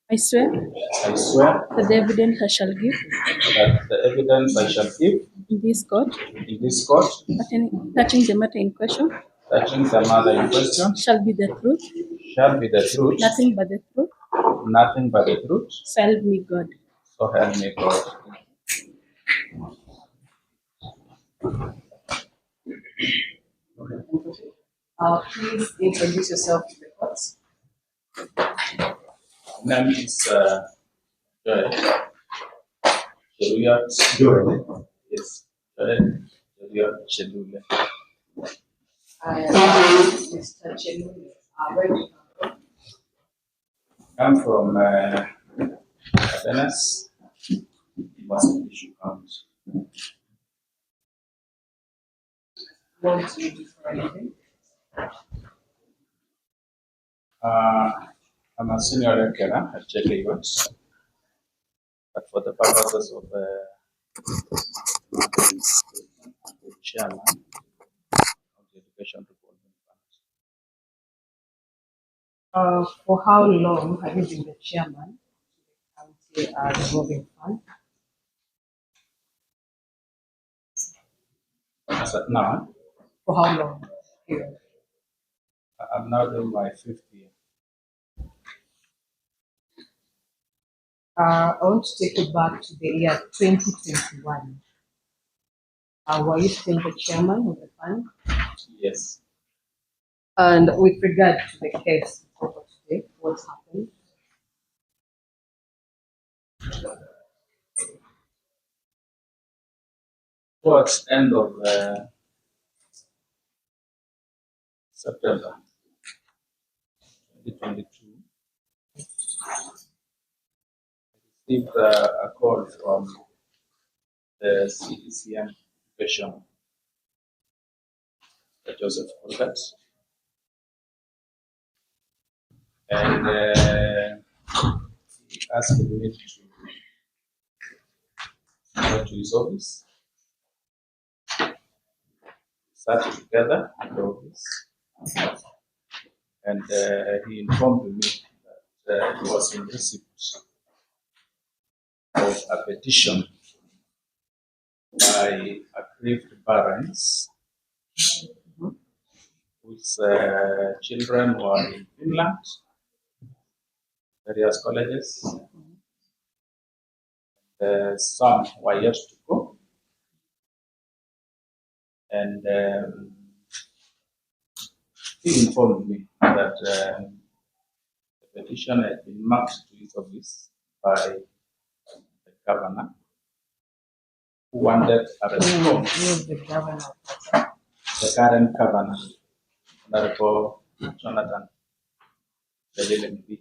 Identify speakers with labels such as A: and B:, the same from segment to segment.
A: I swear
B: I swear
A: that the evidence I shall give
B: that the evidence I shall give
A: in this court touching the matter in question
B: touching the matter in question
A: shall be the truth, nothing but the truth,
B: nothing but the truth.
A: so help me God.
B: So help me God.
C: Please introduce yourself to the court.
B: My name is Joy. Chelule. Yes, Joy Chelule.
C: Mr. Chelule, where do you come from?
B: I'm from Athens, Mandago County.
C: What do you do for a living?
B: I'm a senior lecturer at JKUS, but for the purposes of the chairman of the Education Revolving Fund.
C: For how long have you been the chairman of the county revolving fund?
B: As at now,
C: For how long? Period.
B: I'm now doing my 5th year.
C: I want to take you back to the year 2021. Were you still the chairman of the fund?
B: Yes.
C: And with regard to the case over today, what's happened?
B: Towards end of September 2022, I received a call from the CECM education, Joseph Colbert, and he asked me to go to his office, sat together in the office, and he informed me that he was in receipt of a petition by aggrieved parents whose children were in Finland, various colleges. Some were yet to go, and he informed me that the petition had been marked to his office by the governor, who wanted a response.
C: Who is the governor?
B: The current governor, Honorable Jonathan Chelule.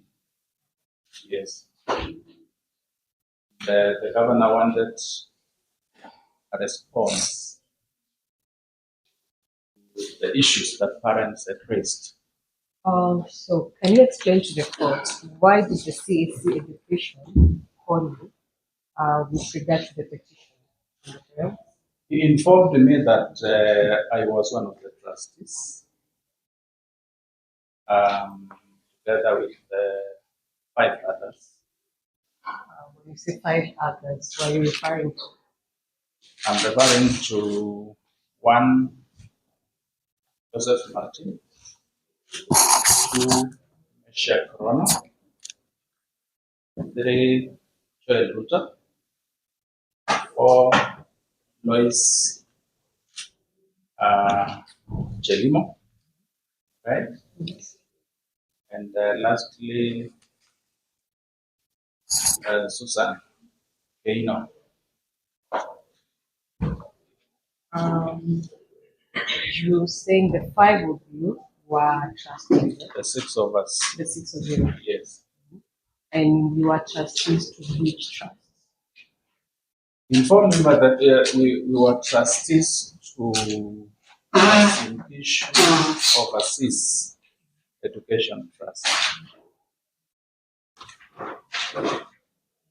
B: Yes. The governor wanted a response to the issues that parents had raised.
C: So can you explain to the court why did the CAC education call you with regard to the petition?
B: He informed me that I was one of the trustees, together with 5 others.
C: When you say 5 others, what are you referring to?
B: I'm referring to 1, Joseph Martin, 2, Michelle Corona, 3, Joel Ruta, 4, Lois Jelimo, right?
C: Yes.
B: And lastly, Susan Keino.
C: You're saying the 5 of you were trustees,
B: The 6 of us.
C: the 6 of you,
B: Yes.
C: and you are trustees to which trust?
B: Informed me that we were trustees to issue overseas education trust.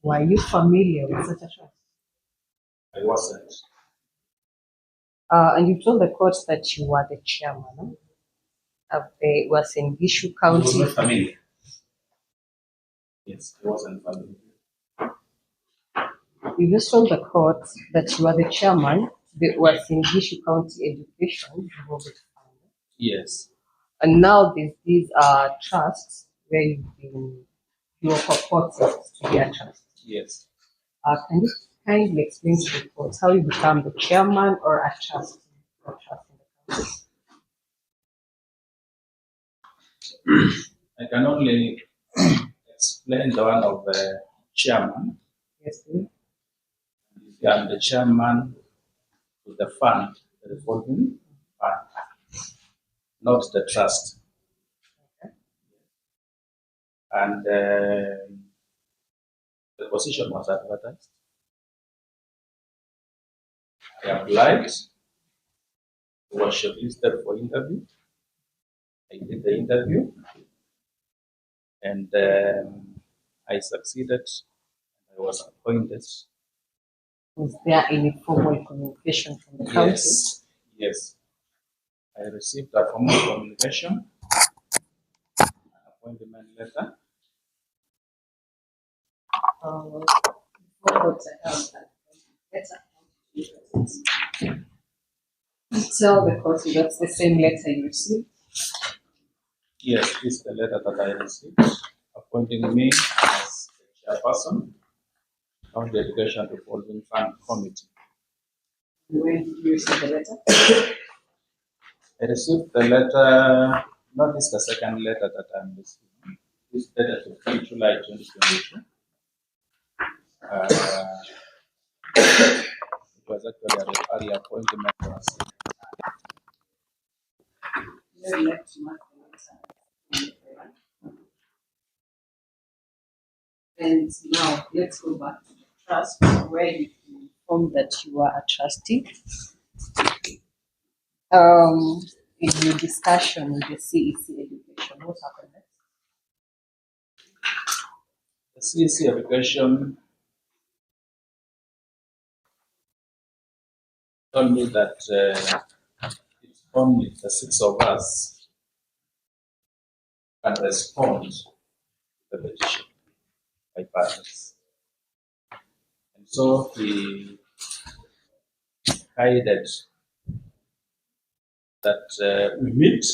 C: Were you familiar with such a trust?
B: I wasn't.
C: And you told the court that you were the chairman of the Wasingishu County.
B: Familiar. Yes, it wasn't valid.
C: You just told the court that you are the chairman, the Uasin County Education Development Fund.
B: Yes.
C: And now these trusts where you are purported to be a trust.
B: Yes.
C: Can you kindly explain to the court how you become the chairman or a trustee or trust in the county?
B: I can only explain the one of the chairman.
C: Yes, please.
B: I'm the chairman of the fund, the revolving fund, not the trust. And the position was advertised. I applied, was shortlisted for interview. I did the interview, and I succeeded. I was appointed.
C: Was there any formal communication from the county?
B: Yes. I received a formal communication, an appointment letter.
C: Before I have that letter, tell the court that's the same letter you received.
B: Yes, this is the letter that I received, appointing me as the chairperson of the Education Revolving Fund Committee.
C: When did you receive the letter?
B: I received the letter, not this the second letter that I'm receiving. This letter to July 2022. It was actually a reappointment for us.
C: And now let's go back to the trust where you informed that you are a trustee. In your discussion with the CEC education, what happened next?
B: The CEC education told me that it's only the six of us can respond to the petition by parties. And so he guided that we meet,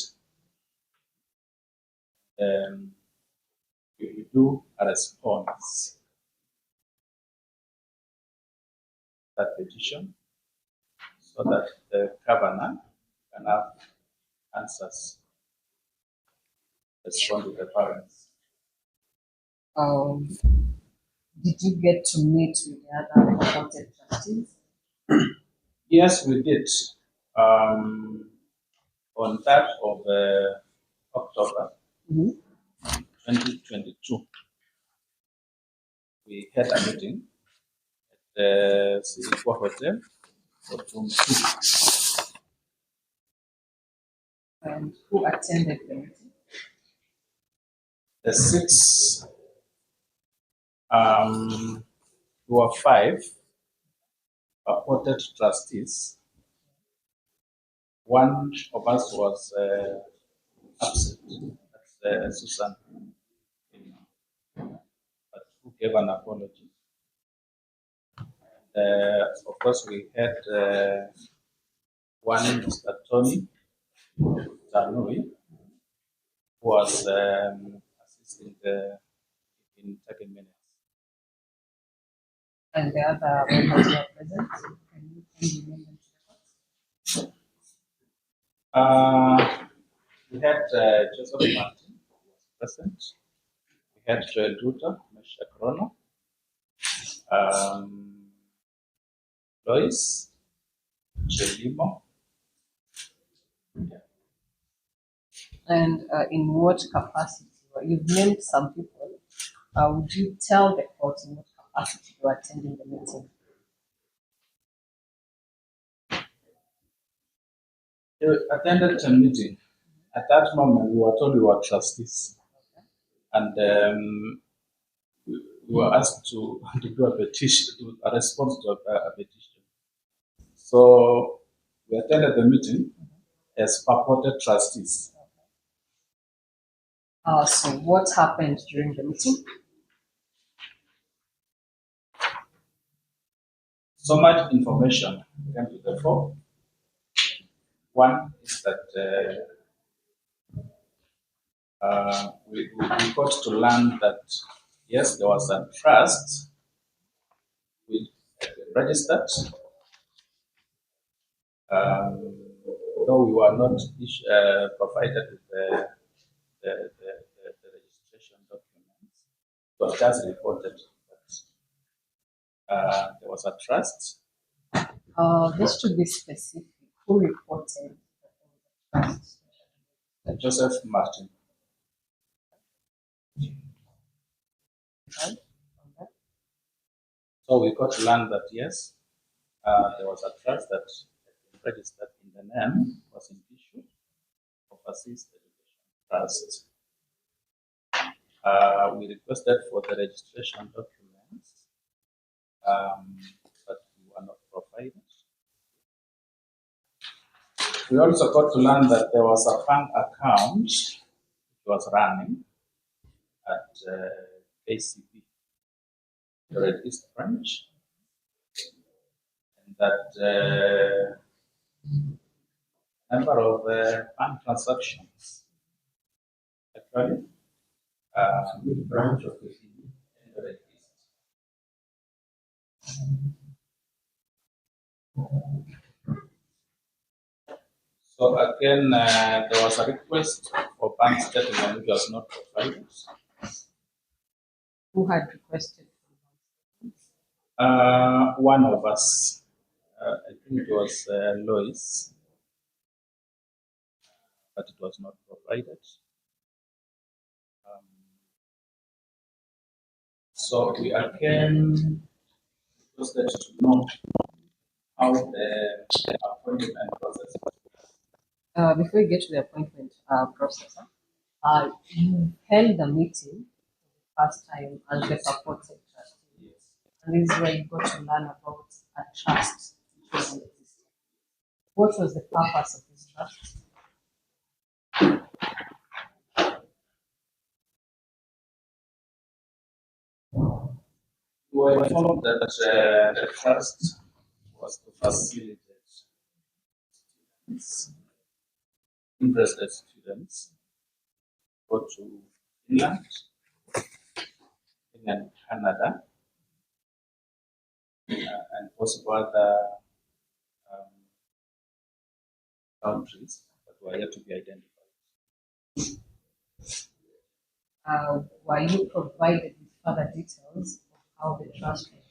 B: we do a response to that petition so that the governor can have answers, respond to the parents.
C: Did you get to meet with the other appointed trustees?
B: Yes, we did. On that of October 2022, we had a meeting at the Singapore Hotel for room 2.
C: And who attended the meeting?
B: The six, there were 5 appointed trustees. One of us was absent. That's Susan, but who gave an apology. Of course, we had one Mr. Tony Tanui, who was assisting in 30 minutes.
C: And the other members who are present? Can you name them?
B: We had Joseph Martin, who was present. We had Joel Ruta, Mesha Krono, Lois, Chelimo.
C: And in what capacity? You've named some people. Would you tell the court in what capacity you are attending the meeting?
B: We attended a meeting. At that moment, we were told we were trustees. And we were asked to do a petition, a response to a petition. So we attended the meeting as purported trustees.
C: So what happened during the meeting?
B: So much information came to the fore. One is that we got to learn that yes, there was a trust which registered, though we were not provided with the registration documents. It was just reported that there was a trust.
C: Just to be specific, who reported that there was a trust?
B: Joseph Martin.
C: Right?
B: So we got to learn that yes, there was a trust that had been registered in the name, was in issue, Overseas Education Trust. We requested for the registration documents, but we were not provided. We also got to learn that there was a bank account which was running at KCB, the Red East branch, and that number of bank transactions actually with the branch of KCB in the Red East. So again, there was a request for bank statement which was not provided.
C: Who had requested?
B: One of us, I think it was Lois, but it was not provided. So we again requested to know how the appointment process was.
C: Before you get to the appointment process, you held the meeting the first time as the supported trustee.
B: Yes.
C: And this is where you got to learn about a trust which was in existence. What was the purpose of this trust?
B: We were informed that the trust was to facilitate students, interested students, go to Finland, and Canada, and possible other countries that were yet to be identified.
C: Were you provided with further details of how the trust was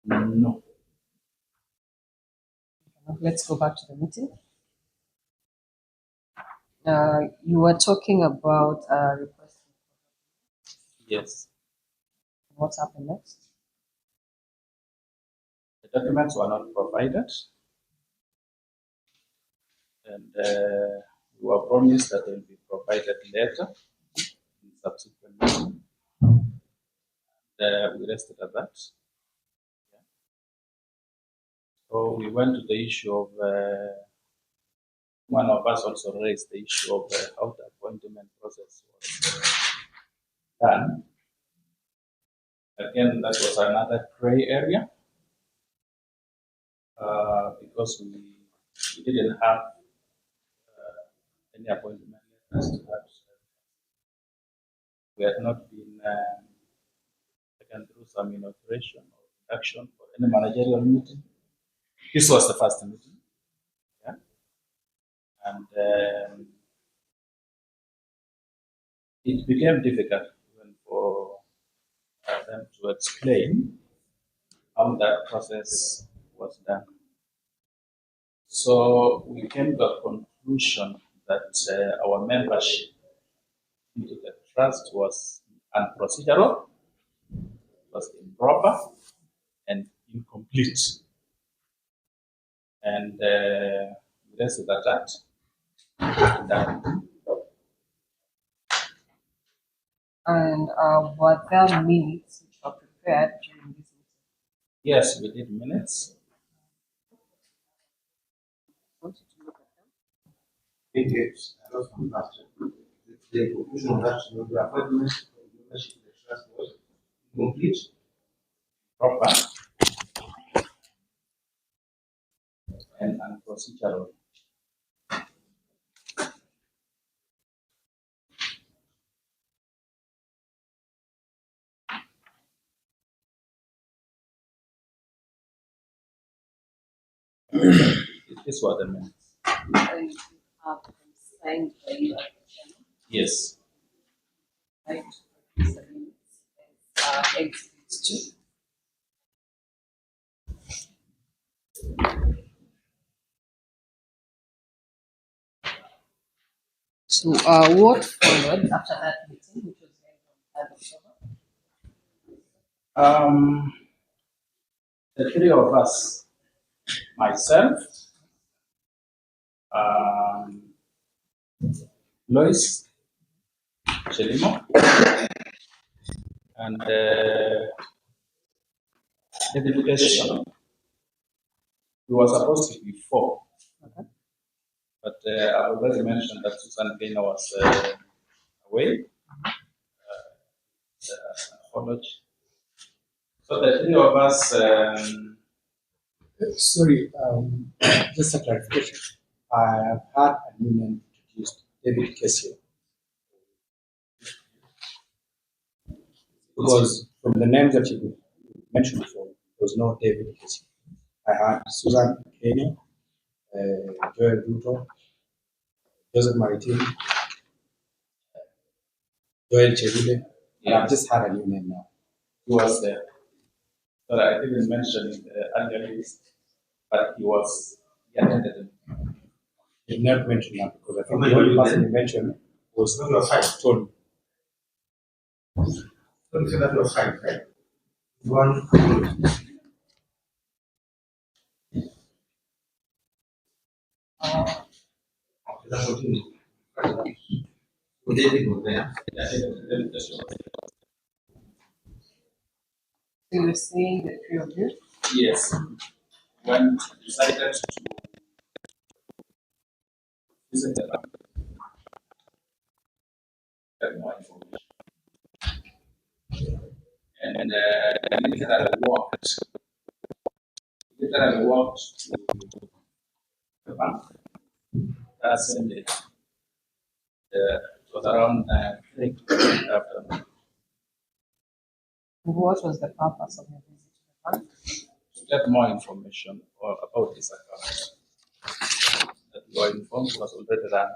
C: run?
B: No.
C: Let's go back to the meeting. You were talking about requesting.
B: Yes.
C: What happened next?
B: The documents were not provided, and we were promised that they will be provided later in subsequent meeting. We rested at that. Yeah. So we went to the issue of one of us also raised the issue of how the appointment process was done. Again, that was another gray area because we didn't have any appointment letters. We had not been taken through some inauguration or induction for any managerial meeting. This was the first meeting. Yeah? And it became difficult even for them to explain how that process was done. So we came to the conclusion that our membership into the trust was unprocedural, was improper, and incomplete. And we rested at that.
C: And were there minutes which were prepared during this meeting?
B: Yes, we did minutes.
C: Wanted to look at them.
D: It is. The conclusion that the appointment of the membership of the trust was complete,
B: Proper, procedural. These were the minutes.
C: And you have them signed by you at the chairman,
B: Yes.
C: right? These are minutes as exhibits two. So, what followed after that meeting, which was held on 3rd October?
B: The three of us, myself, um, Lois, Chelimo, and education. We were supposed to be four, but I already mentioned that Susan Gainer was away. Apology. So the three of us.
D: Sorry, just a clarification. I have had a new name introduced, David Kessler. Because from the names that you mentioned before, there was no David Kessler. I had Susan Kenny, Joel Ruto, Joseph Maritin, Joel Chelule. And I've just had a new name now.
B: He was there. But I didn't mention in the earlier list, but he attended it.
D: You did not mention that because I think the only person you mentioned was Tony.
E: Don't say that was fine, right? One. That's what you need. So David was there.
C: So you're saying the three of you?
B: Yes. When decided to visit the bank, get more information. And literally walked to the bank that same day. It was around 3 afternoon.
C: What was the purpose of your visit to the bank?
B: To get more information about this account. That we were informed was already run.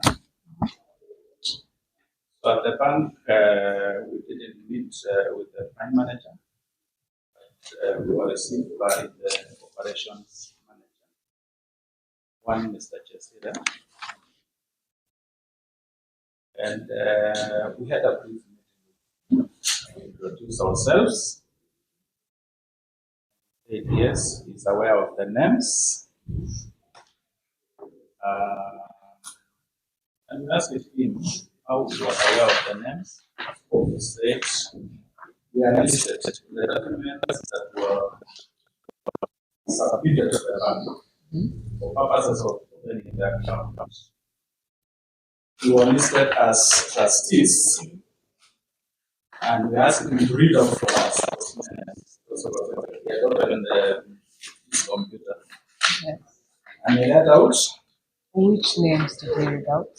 B: So at the bank, we didn't meet with the prime manager. We were received by the operations manager, one Mr. Chesira. And we had a brief meeting. We introduced ourselves. Yes, he's aware of the names. And we asked him how he was aware of the names. He said, we are listed the documents that were submitted to the bank for purposes of opening the account. We were listed as trustees, and we asked him to read out for us. He had opened his computer.
C: Yes.
B: And he read out.
C: Which names did you read out?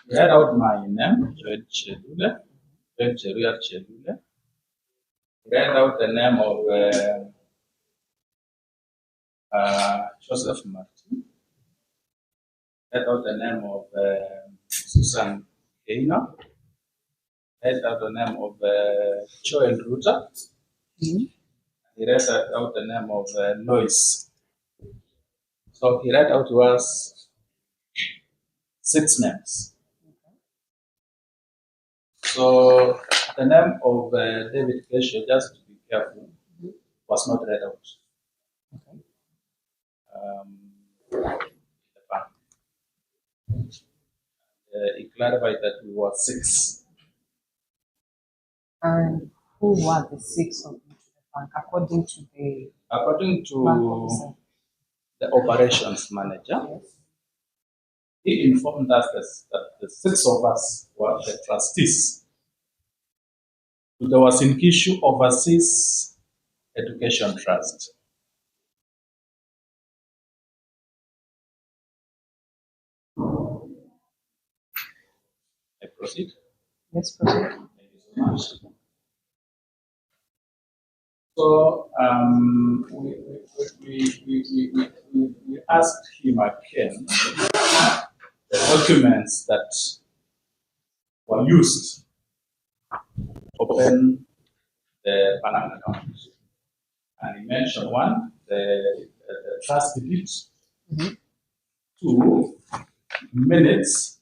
B: He read out my name, Joel Chelule, Chelule. He read out the name of Joseph Martin. Read out the name of Susan Gainer. Read out the name of Joel Ruta.
C: Mm-hmm.
B: He read out the name of Lois. So he read out to us 6 names. So the name of David Keshe, just to be careful, was not read out.
C: Okay.
B: The bank. He clarified that we were 6.
C: And who were the 6 of you to the bank according to the
B: According
C: bank
B: to
C: officer?
B: the operations manager,
C: Yes.
B: he informed us that the 6 of us were the trustees. There was in issue Overseas Education Trust. proceed?
C: Yes, proceed.
B: Thank you so much. So we asked him again the documents that were used to open the bank account. And he mentioned one, the trust deed, two, minutes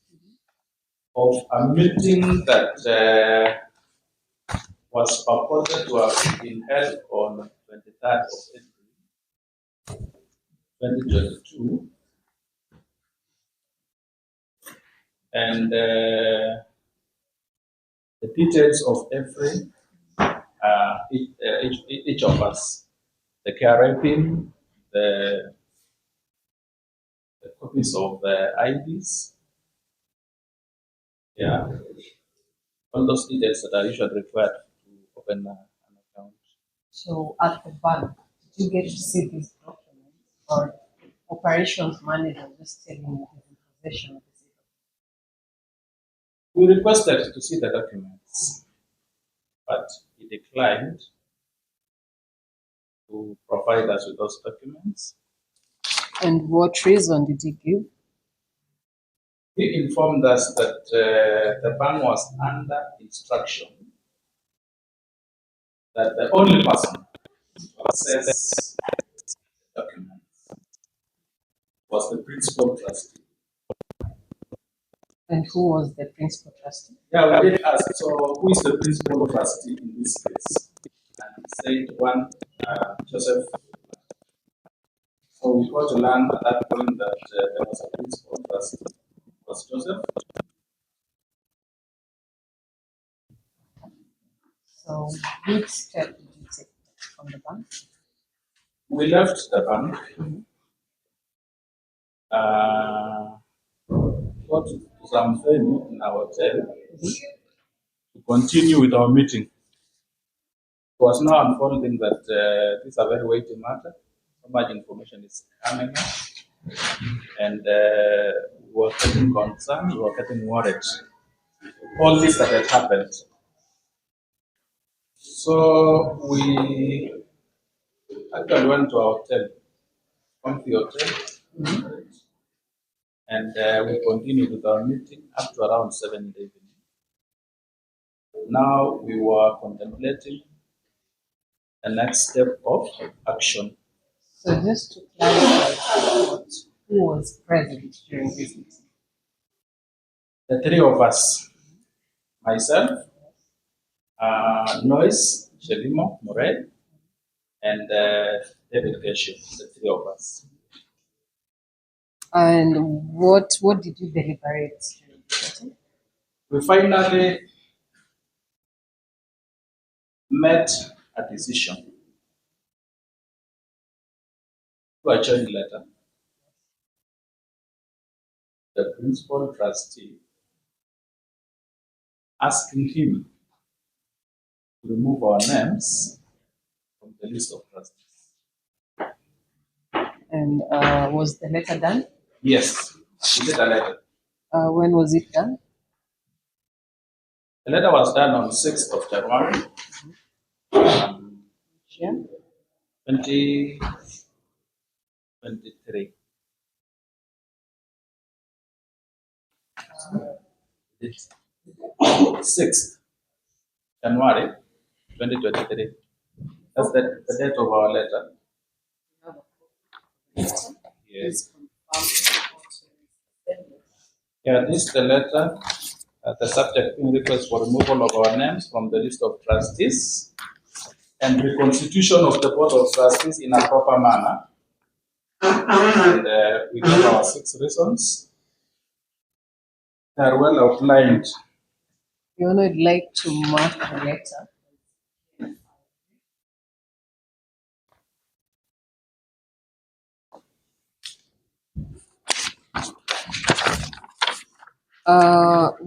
B: of a meeting that was purported to have been held on 23rd of April 2022, and the details of each of us, the KRA PIN, the copies of the IDs, yeah, all those details that are usually required to open an account.
C: So at the bank, did you get to see these documents, or operations manager just telling you he's in possession of this?
B: We requested to see the documents, but he declined to provide us with those documents.
C: And what reason did he give?
B: He informed us that the bank was under instruction that the only person to access the documents was the principal trustee.
C: And who was the principal trustee?
B: Yeah, we did ask, so who is the principal trustee in this case? And he said one, Joseph. So we got to learn at that point that there was a principal trustee. It was Joseph.
C: So which step did you take from the bank?
B: We left the bank. Got to some venue in our hotel to continue with our meeting. It was now unfolding that this is a very weighty matter. So much information is coming in, and we were getting concerned, we were getting worried. All this that had happened. So we actually went to our hotel, comfy hotel, and we continued with our meeting up to around 7 in the evening. Now we were contemplating the next step of action.
C: So just to clarify, who was present during this meeting?
B: The three of us, myself, Noise, Shelimo, Morel, and David Geshe, the three of us.
C: And what did you deliberate during this meeting?
B: We finally met a decision to a joint letter. The principal trustee asking him to remove our names from the list of trustees.
C: And was the letter done?
B: Yes, we did a letter.
C: When was it done?
B: The letter was done on 6th of January,
C: Yeah.
B: 2023. 6th January 2023. That's the date of our letter. Yes. Yeah, this is the letter. The subject being request for removal of our names from the list of trustees and reconstitution of the board of trustees in a proper manner. And we give our 6 reasons. They are well outlined.
C: You would like to mark the letter?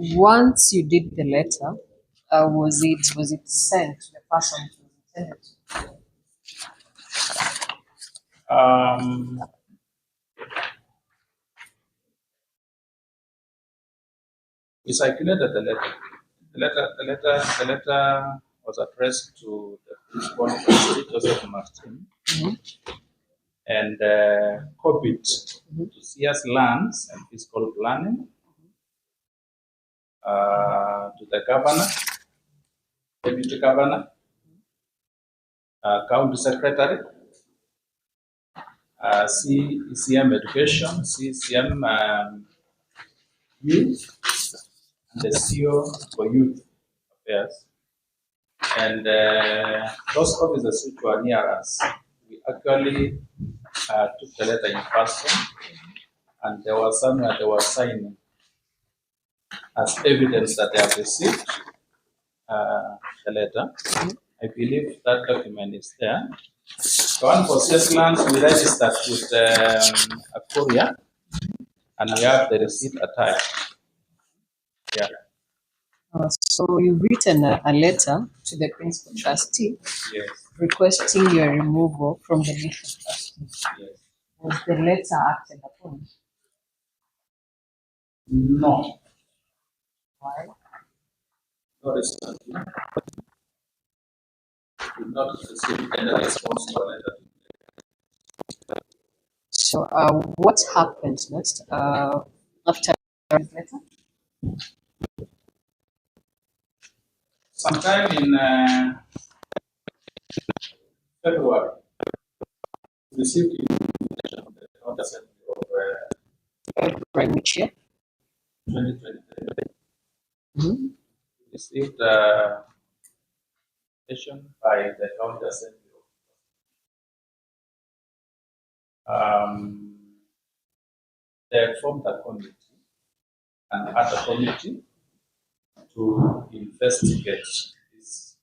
C: Once you did the letter, was it sent to the person it was intended to?
B: Um, We circulated the letter. The letter was addressed to the principal trustee, Joseph Martin, and copied to CS Lands and Fiscal Planning, to the governor, deputy governor, county secretary, CECM Education, CECM Youth, and the CEO for Youth Affairs. And those officers which were near us, we actually took the letter in person, and there was somewhere they were signing as evidence that they have received the letter. I believe that document is there. The one for Seslands, we registered with a courier, and we have the receipt attached. Yeah.
C: So you've written a letter to the principal trustee
B: Yes.
C: requesting your removal from the list of trustees.
B: Yes.
C: Was the letter acted upon?
B: No.
C: Why?
B: No response. Did not receive any response to a letter.
C: So what happened next after this letter?
B: Sometime in February, we received invitation from the County Assembly of
C: February which year?
B: 2023.
C: Mm-hmm.
B: We received invitation by the County Assembly. They formed a committee and had a committee to investigate this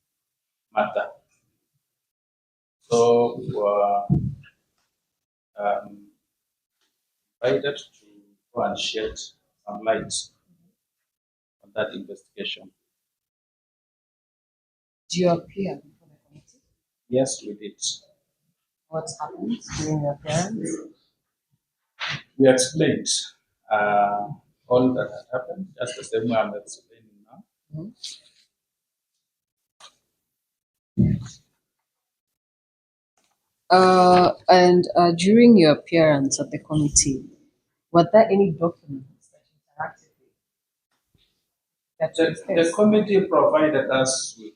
B: matter. So we were invited to go and shed some light on that investigation.
C: Do you appear before the committee?
B: Yes, we did.
C: What happened during your appearance?
B: We explained all that had happened, just the same way I'm explaining now.
C: Mm-hmm. And during your appearance at the committee, were there any documents that you interacted with? That
B: The committee provided us with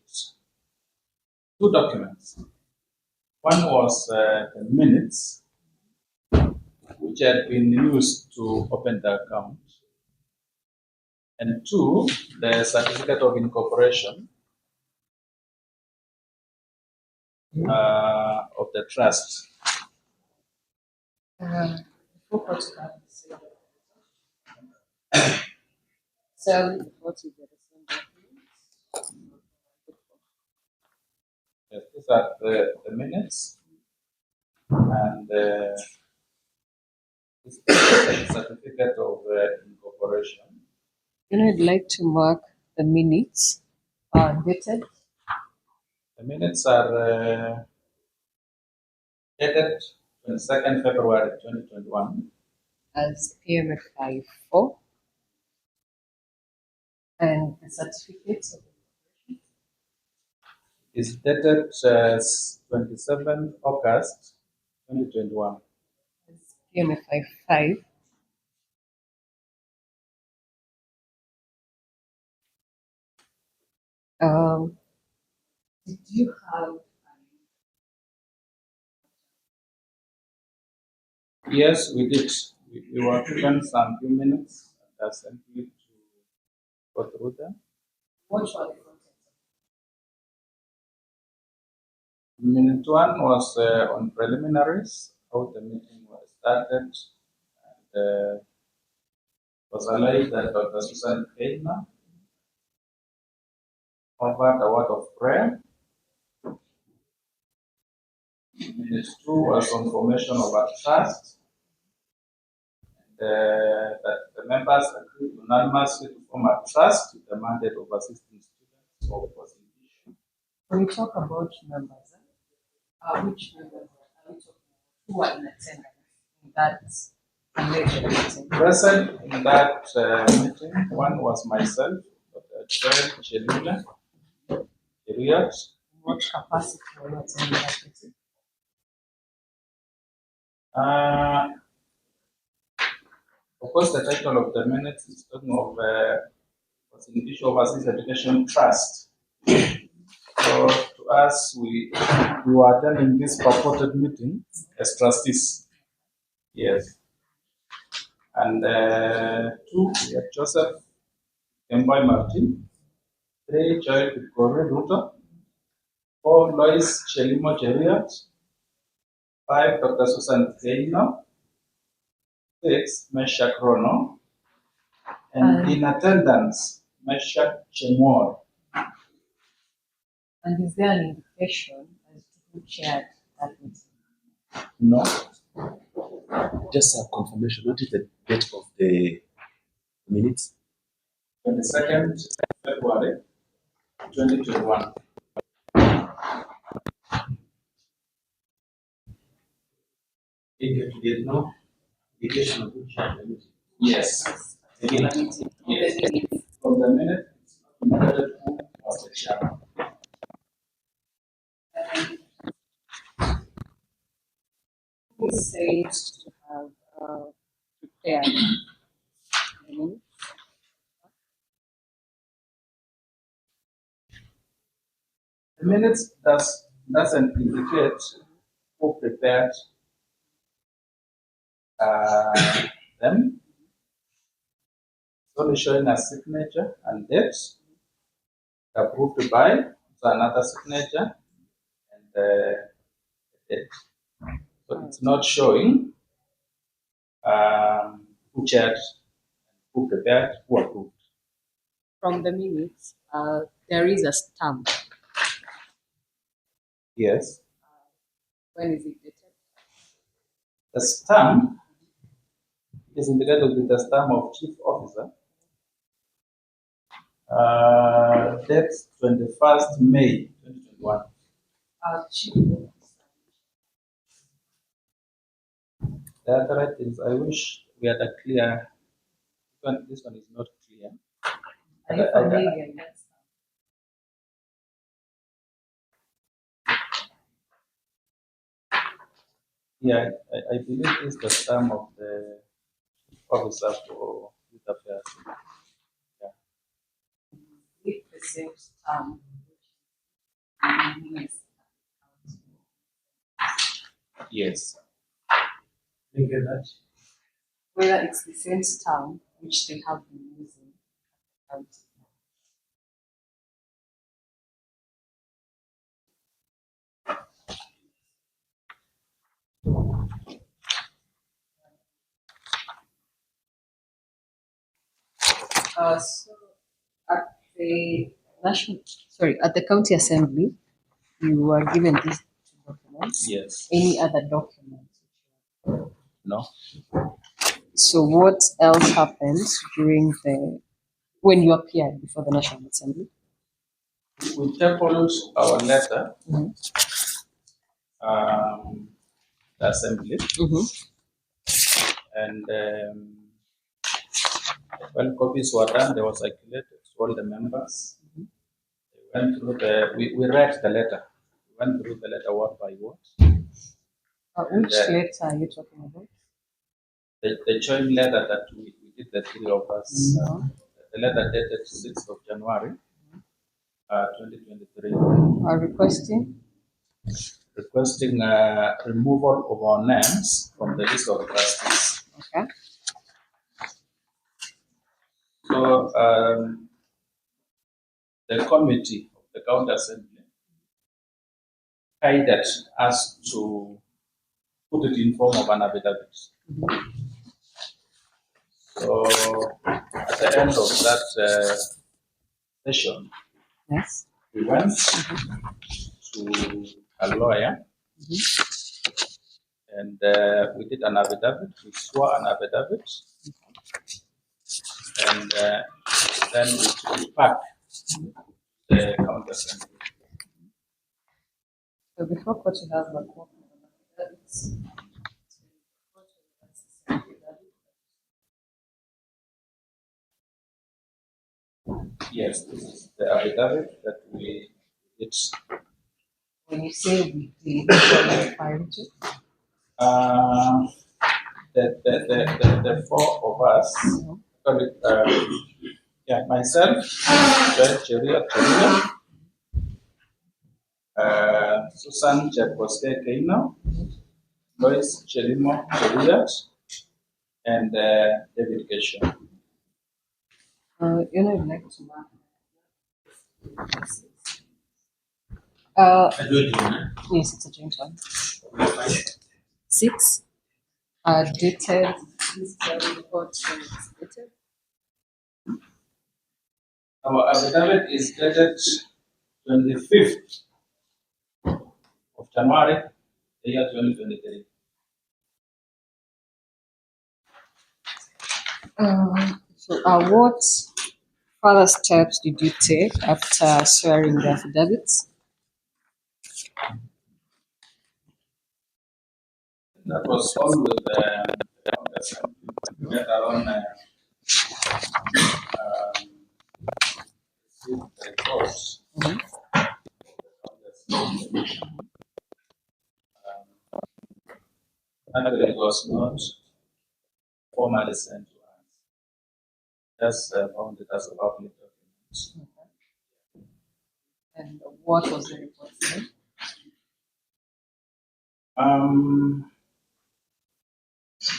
B: two documents. One was the minutes, which had been used to open the account, and two, the certificate of incorporation of the trust.
C: Before Portugal, so what is the
B: Yes, these are the minutes and the certificate of incorporation.
C: I'd like to mark the minutes dated.
B: The minutes are dated 22nd February 2021.
C: As PMF 54, and the certificates of
B: Is dated 27 August 2021.
C: PMF 55. Did you have
B: Yes, we did. We were given some few minutes simply to go through them.
C: what were the contents?
B: Minute one was on preliminaries, how the meeting was started, and was alleged that Dr. Susan Keina offered a word of prayer. Minute two was on formation of a trust, that the members agreed unanimously to form a trust with the mandate of assisting students of prostitution.
C: When we talk about members, which members are we talking about? Who are in attendance in that
B: Present in that meeting, one was myself, Dr. Chelule,
C: What capacity were you attending that meeting?
B: Of course, the title of the minutes is talking of what's in the issue of Overseas Education Trust. So to us, we were attending this purported meeting as trustees. Yes. And 2, we have Joseph Kemboy Martin. 3, Joy Kipkore Ruto. 4, Lois Chelimo Cheriot. 5, Dr. Susan Keino. 6, Mesha Krono. And in attendance, Mesha Chemor.
C: And is there an indication as to who chaired that meeting?
B: No.
A: Just a confirmation. What is the date of the minutes?
B: 22nd February 2021.
E: There's no indication of which
B: Yes. Yes. From the minute, noted who was the chairman.
C: Who says to have prepared the minutes?
B: The minutes doesn't indicate who prepared them. It's only showing a signature and date approved by, so another signature and date. So it's not showing who chaired, who prepared, who approved.
C: From the minutes, there is a stamp.
B: Yes.
C: When is it dated?
B: The stamp is indicated with the stamp of chief officer. Date 21st May 2021.
C: Chief
B: The other things I wish we had a clear. This one is not clear.
C: Are you familiar with that stamp?
B: Yeah, I believe it's the stamp of the officer for youth affairs.
C: It the same stamp.
B: Yes.
E: I get that.
C: Whether it's the same stamp which they have been using at the so at the at the county assembly, you were given these two documents.
B: Yes.
C: Any other documents?
B: No.
C: So what else happens when you appeared before the National Assembly?
B: We tabled our letter,
C: Mhm.
B: the assembly,
C: Mm-hmm.
B: and when copies were done, they were circulated to all the members. They went through we read the letter. We went through the letter word by word.
C: Which letter are you talking about?
B: The joint letter that we did, the three of us,
C: Mhm.
B: the letter dated 6th of January 2023, requesting removal of our names from the list of trustees.
C: Okay.
B: So the committee of the county assembly guided us to put it in form of an affidavit. So at the end of that session,
C: Yes.
B: we went to a lawyer and we did an affidavit. We swore an affidavit, and then we took it back to the county assembly.
C: So before court, you have a copy of the affidavits.
B: Yes, this is the affidavit that we did.
C: When you say we did, what are you referring to?
B: Uh, the four of us, call it, myself, Chelule, Susan Jacoste Keino, Lois Chelimo Cheluyat, and David Gesho.
C: I'd like to mark.
E: I do it, man.
C: Yes, it's a joint one. 6. Dated. This is the report when it's dated.
B: Our affidavit is dated 25th of January, the year 2023.
C: What further steps did you take after swearing the affidavits?
B: That was all with later on received the reports. Actually, it was not formally sent to us. Just found it as a public document.
C: And what was the report saying?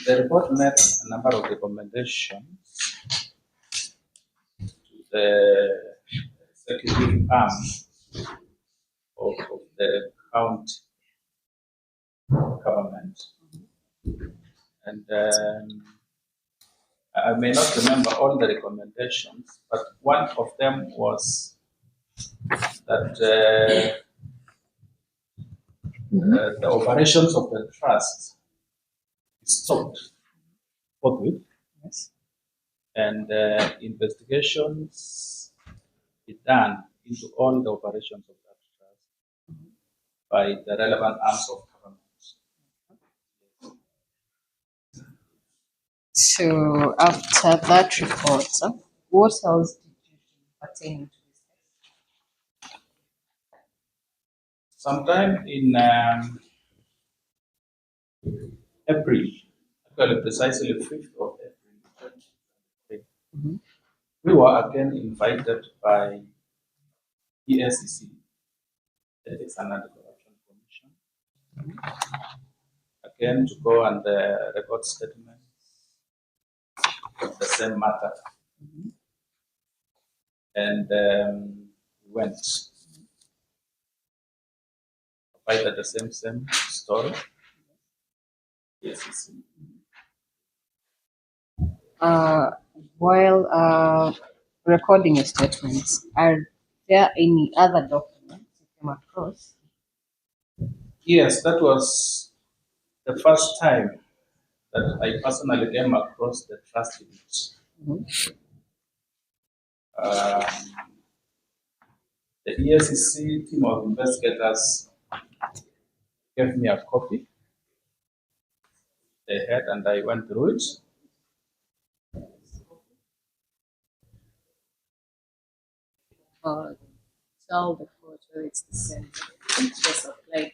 B: The report made a number of recommendations to the executive arm of the county government. And I may not remember all the recommendations, but one of them was that the operations of the trust stopped forthwith,
C: Yes.
B: and investigations be done into all the operations of that trust by the relevant arms of government.
C: So after that report, what else did you do pertaining to this case?
B: Sometime in April, actually precisely 5th of April, 2023, we were again invited by ESCC, the Ethics and Anti-Corruption Commission, again to go and record statements of the same matter. And we went, provided the same story. ESCC.
C: While recording your statements, are there any other documents you came across?
B: Yes, that was the first time that I personally came across the trust unit. The ESCC team of investigators gave me a copy. They had, and I went through it.
C: Tell the court whether it's the same. It's just applied.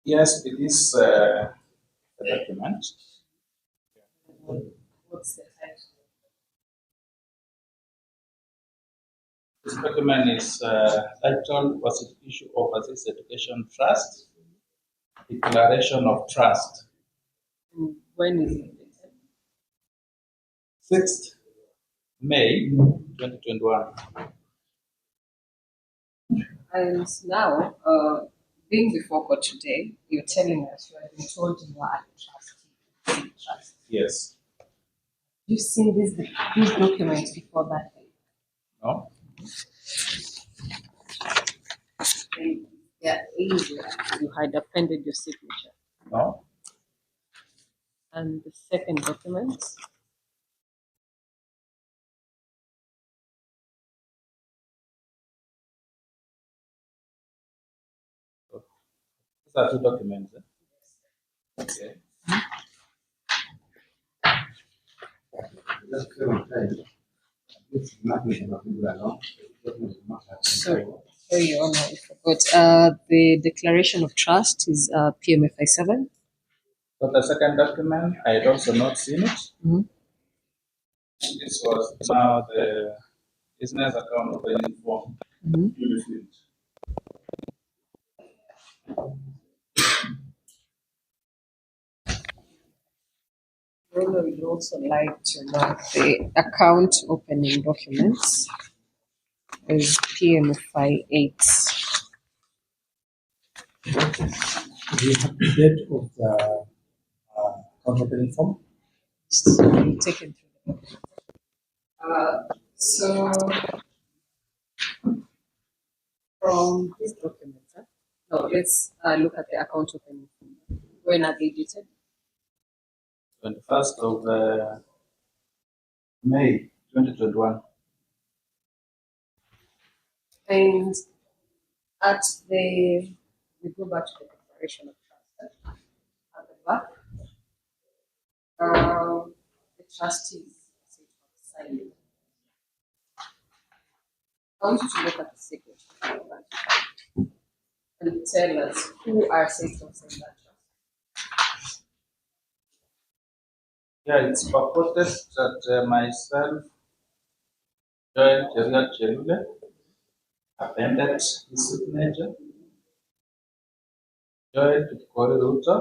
B: Yes, it is a document.
C: What's the title?
B: This document is titled Was it Issue Overseas Education Trust? Declaration of Trust.
C: When is it dated?
B: 6th May 2021.
C: And now, being before court today, you're telling us you have been told you are a trustee. Trust.
B: Yes.
C: you seen these documents before that day?
B: No?
C: Yeah, easier. You had appended your signature.
B: No?
C: And the second document,
B: These are two documents. Okay.
E: Just clear on time. It's nothing about people alone.
C: sorry, Your Honor, I forgot. The declaration of trust is PMFI 7.
B: So the second document, I had also not seen it.
C: Mhm.
B: This was now the business account opening form.
C: Mhm.
B: You received.
C: Bruno would also like to know the account opening documents is PMFI 8.
D: Do you have the date of the account opening form?
C: So you take it through. So from these documents, no, let's look at the account opening form. When are they dated?
B: 21st of May 2021.
C: And at the, we go back to the declaration of trust at the back. The trustees sign it. I want you to look at the signature and tell us who are said to have signed that trust.
B: Yeah, it's purported that myself, Joel Chelule, appended his signature. Joel Ruto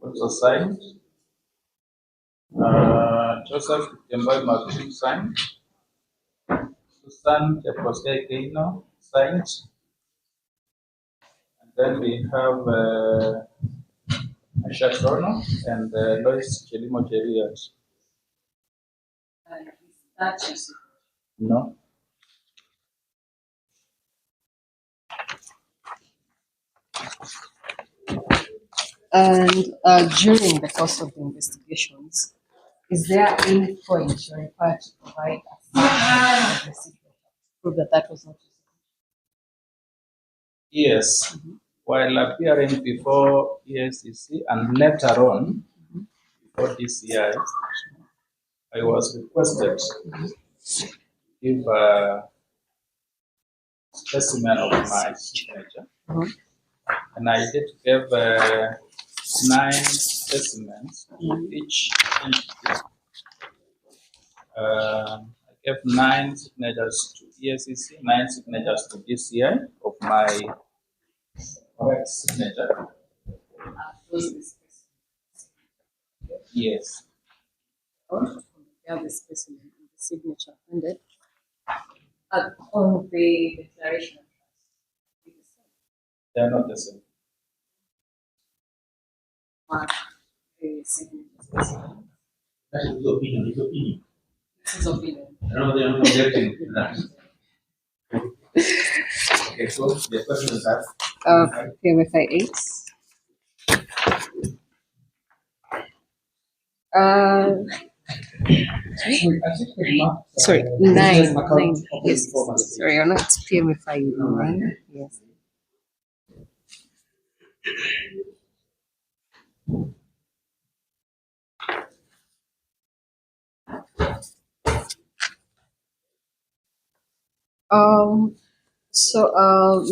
B: also signed. Joseph Kemboy Martin signed. Susan Jeposke Keino signed. And then we have Aisha Trono and Lois Chelimo Cheriot.
C: And is that your signature?
B: No.
C: And during the course of the investigations, is there any point you're required to provide a signature of the signature to prove that that was not your
B: Yes. While appearing before ESCC and later on, before DCI, I was requested to give a specimen of my signature.
C: signature?
B: And I did give 9 specimens to each entity. I gave 9 signatures to ESCC, 9 signatures to DCI of my correct signature.
C: Those are the specimens.
B: Yes.
C: I want to compare the specimen and the signature appended on the declaration of trust. It's the same.
B: They are not the same.
C: Mark the signature specimen.
E: That's his opinion. His opinion.
C: This is opinion.
E: I don't know they are not objecting to that. Okay, so the question is that.
C: PMFI 8. Sorry, nine. Yes, sorry, or not PMFI 9. Yes.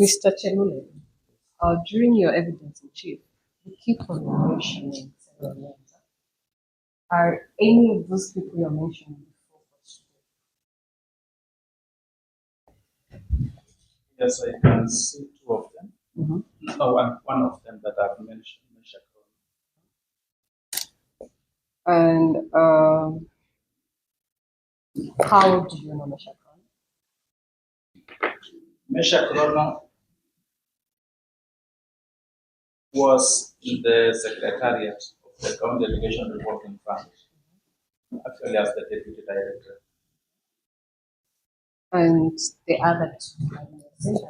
C: Mr. Chelule, during your evidence in chief, you keep on mentioning several names. Are any of those people you're mentioning before?
B: Yes, I can see 2 of them.
C: Mm-hmm.
B: No, one of them that I've mentioned.
C: And how do you know Meshakon?
B: Mesha Krono was in the secretariat of the County Delegation Reporting Fund. actually as the deputy director.
C: And the other two advisors.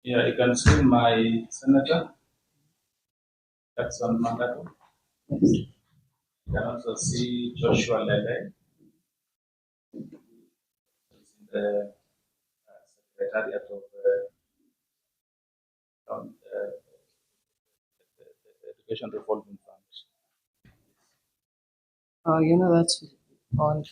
B: Yeah, you can see my senator, that's on Mandago.
C: Yes.
B: You can also see Joshua Lele, who's in the secretariat of the Education Revolving Fund.
C: You know that's all.